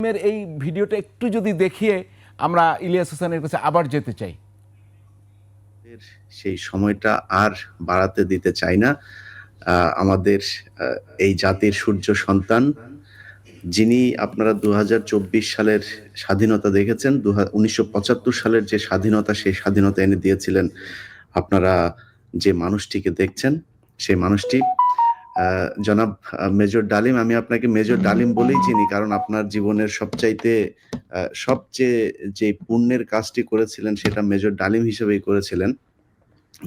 এই ভিডিওটা একটু যদি দেখিয়ে আমরা ইলিয়াস হোসেনের কাছে আবার যেতে চাই। সেই সময়টা আর বাড়াতে দিতে চাই না। আমাদের এই জাতির সূর্য সন্তান, যিনি আপনারা 2024 সালের স্বাধীনতা দেখেছেন, 1975 সালের যে স্বাধীনতা, সেই স্বাধীনতা এনে দিয়েছিলেন আপনারা যে মানুষটিকে দেখছেন, সেই মানুষটি জনাব মেজর ডালিম। আমি আপনাকে মেজর ডালিম বলেই চিনি, কারণ আপনার জীবনের সবচেয়ে যে পুণ্যের কাজটি করেছিলেন সেটা মেজর ডালিম হিসেবেই করেছিলেন,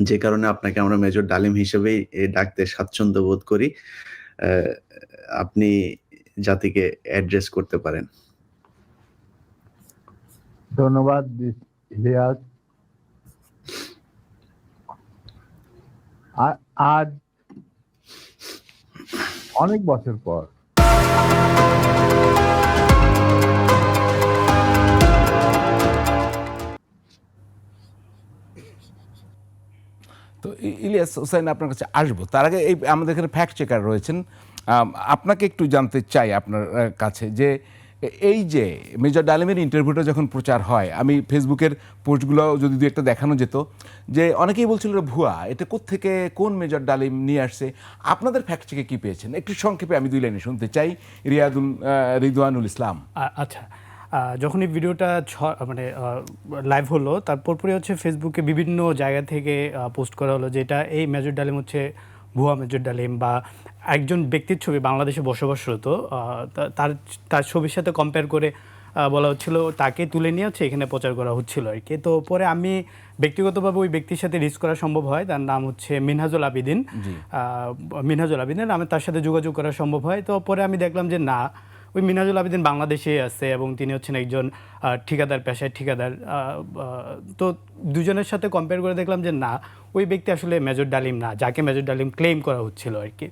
যে কারণে আপনাকে আমরা মেজর ডালিম হিসেবেই ডাকতে স্বাচ্ছন্দ্য বোধ করি। আপনি জাতিকে অ্যাড্রেস করতে পারেন। ধন্যবাদ ইলিয়াস। আজ অনেক বছর পর তো ইলিয়াস হোসেন আপনার কাছে আসবো, তার আগে এই আমাদের এখানে ফ্যাক্ট চেকার রয়েছেন, আপনাকে একটু জানতে চাই আপনার কাছে যে এই যে মেজর ডালিমের ইন্টারভিউটা যখন প্রচার হয়, আমি ফেসবুকের পোস্টগুলো যদি দু একটা দেখানো যেত, যে অনেকেই বলছিল ভুয়া, এটা কোত্থেকে কোন মেজর ডালিম নিয়ে আসছে। আপনাদের ফ্যাক্ট চেকে কী পেয়েছেন একটু সংক্ষেপে আমি 2 লাইনে শুনতে চাই। রিদওয়ানুল ইসলাম। আচ্ছা, যখন এই ভিডিওটা মানে লাইভ হলো, তারপর পরে হচ্ছে ফেসবুকে বিভিন্ন জায়গা থেকে পোস্ট করা হলো যে এটা এই মেজর ডালিম হচ্ছে ভুয়া মেজর ডালিম, বা একজন ব্যক্তির ছবি বাংলাদেশে বসবাসরত তার ছবির সাথে কম্পেয়ার করে বলা হচ্ছিল, তাকে তুলে নিয়ে হচ্ছে এখানে প্রচার করা হচ্ছিল আর কি। তো পরে আমি ব্যক্তিগতভাবে ওই ব্যক্তির সাথে রিচ করা সম্ভব হয়, তার নাম হচ্ছে মিনহাজুল আবিদিন। আমি তার সাথে যোগাযোগ করা সম্ভব হয়। তো পরে আমি দেখলাম যে না, ওই মিনহাজুল আবিদিন বাংলাদেশে আছে এবং তিনি হচ্ছেন একজন ঠিকাদার, পেশায় ঠিকাদার। তো দুজনের সাথে কম্পেয়ার করে দেখলাম যে না, ওই ব্যক্তি আসলে মেজর ডালিম না, যাকে মেজর ডালিম ক্লেম করা হচ্ছিল আর কি।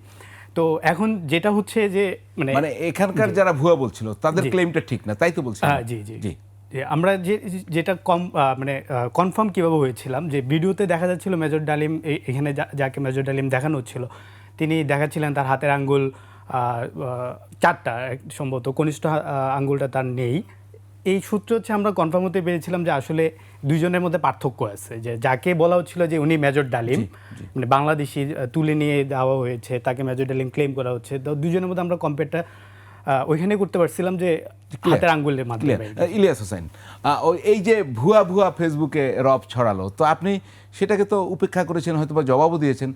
তো এখন যেটা হচ্ছে যে মানে এখানকার যারা ভুয়া বলছিল তাদের ক্লেমটা ঠিক না, তাই তো বলছি। জি জি জি, আমরা যেটা মানে কনফার্ম কীভাবে হয়েছিলাম, যে ভিডিওতে দেখা যাচ্ছিল মেজর ডালিম, এখানে যাকে মেজর ডালিম দেখানো হচ্ছিল, তিনি দেখাচ্ছিলেন তার হাতের আঙ্গুল 4টা, সম্ভবত কনিষ্ঠ আঙ্গুলটা তার নেই। এই সূত্র হচ্ছে আমরা কনফার্ম হতে পেরেছিলাম যে আসলে দুইজনের মধ্যে পার্থক্য আছে, যে যাকে বলা হচ্ছিল যে উনি মেজর ডালিম, মানে বাংলাদেশি তুলে নিয়ে দেওয়া হয়েছে, তাকে মেজর ডালিম ক্লেম করা হচ্ছে। তো দুজনের মধ্যে আমরা কম্পেয়ারটা ওইখানে করতে পারছিলাম যে হাতের আঙ্গুলের মাধ্যমে। ইলিয়াস হোসেন, এই যে ভুয়া ভুয়া ফেসবুকে রব ছড়ালো, তো আপনি সেটাকে তো উপেক্ষা করেছেন, হয়তো বা জবাবও দিয়েছেন।